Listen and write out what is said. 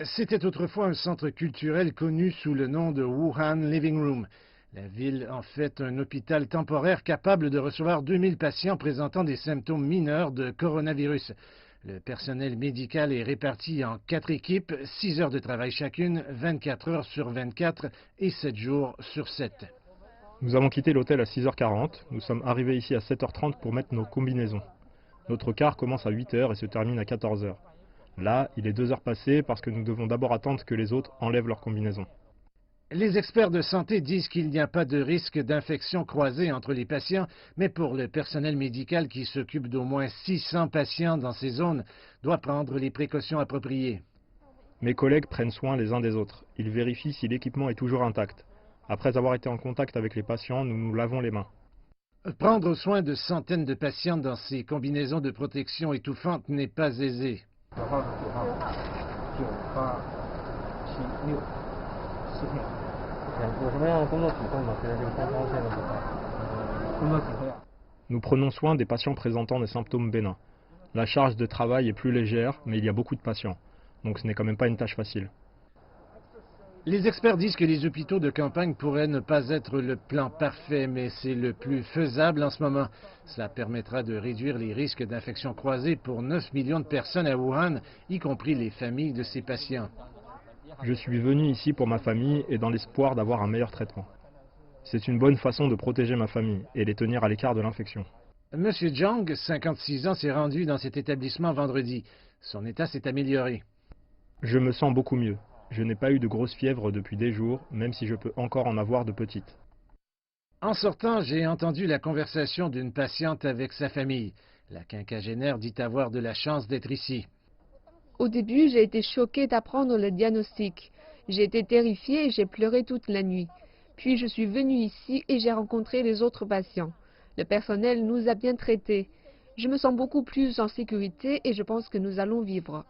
C'était autrefois un centre culturel connu sous le nom de Wuhan Living Room. La ville en fait un hôpital temporaire capable de recevoir 2000 patients présentant des symptômes mineurs de coronavirus. Le personnel médical est réparti en 4 équipes, 6 heures de travail chacune, 24 heures sur 24 et 7 jours sur 7. Nous avons quitté l'hôtel à 6h40, nous sommes arrivés ici à 7h30 pour mettre nos combinaisons. Notre quart commence à 8h et se termine à 14h. Là, il est 2 heures passées parce que nous devons d'abord attendre que les autres enlèvent leurs combinaisons. Les experts de santé disent qu'il n'y a pas de risque d'infection croisée entre les patients, mais pour le personnel médical qui s'occupe d'au moins 600 patients dans ces zones, doit prendre les précautions appropriées. Mes collègues prennent soin les uns des autres. Ils vérifient si l'équipement est toujours intact. Après avoir été en contact avec les patients, nous nous lavons les mains. Prendre soin de centaines de patients dans ces combinaisons de protection étouffantes n'est pas aisé. Nous prenons soin des patients présentant des symptômes bénins. La charge de travail est plus légère, mais il y a beaucoup de patients. Donc ce n'est quand même pas une tâche facile. Les experts disent que les hôpitaux de campagne pourraient ne pas être le plan parfait, mais c'est le plus faisable en ce moment. Cela permettra de réduire les risques d'infection croisée pour 9 millions de personnes à Wuhan, y compris les familles de ces patients. Je suis venu ici pour ma famille et dans l'espoir d'avoir un meilleur traitement. C'est une bonne façon de protéger ma famille et les tenir à l'écart de l'infection. M. Zhang, 56 ans, s'est rendu dans cet établissement vendredi. Son état s'est amélioré. Je me sens beaucoup mieux. Je n'ai pas eu de grosse fièvre depuis des jours, même si je peux encore en avoir de petites. En sortant, j'ai entendu la conversation d'une patiente avec sa famille. La quinquagénaire dit avoir de la chance d'être ici. Au début, j'ai été choquée d'apprendre le diagnostic. J'ai été terrifiée et j'ai pleuré toute la nuit. Puis je suis venue ici et j'ai rencontré les autres patients. Le personnel nous a bien traités. Je me sens beaucoup plus en sécurité et je pense que nous allons vivre.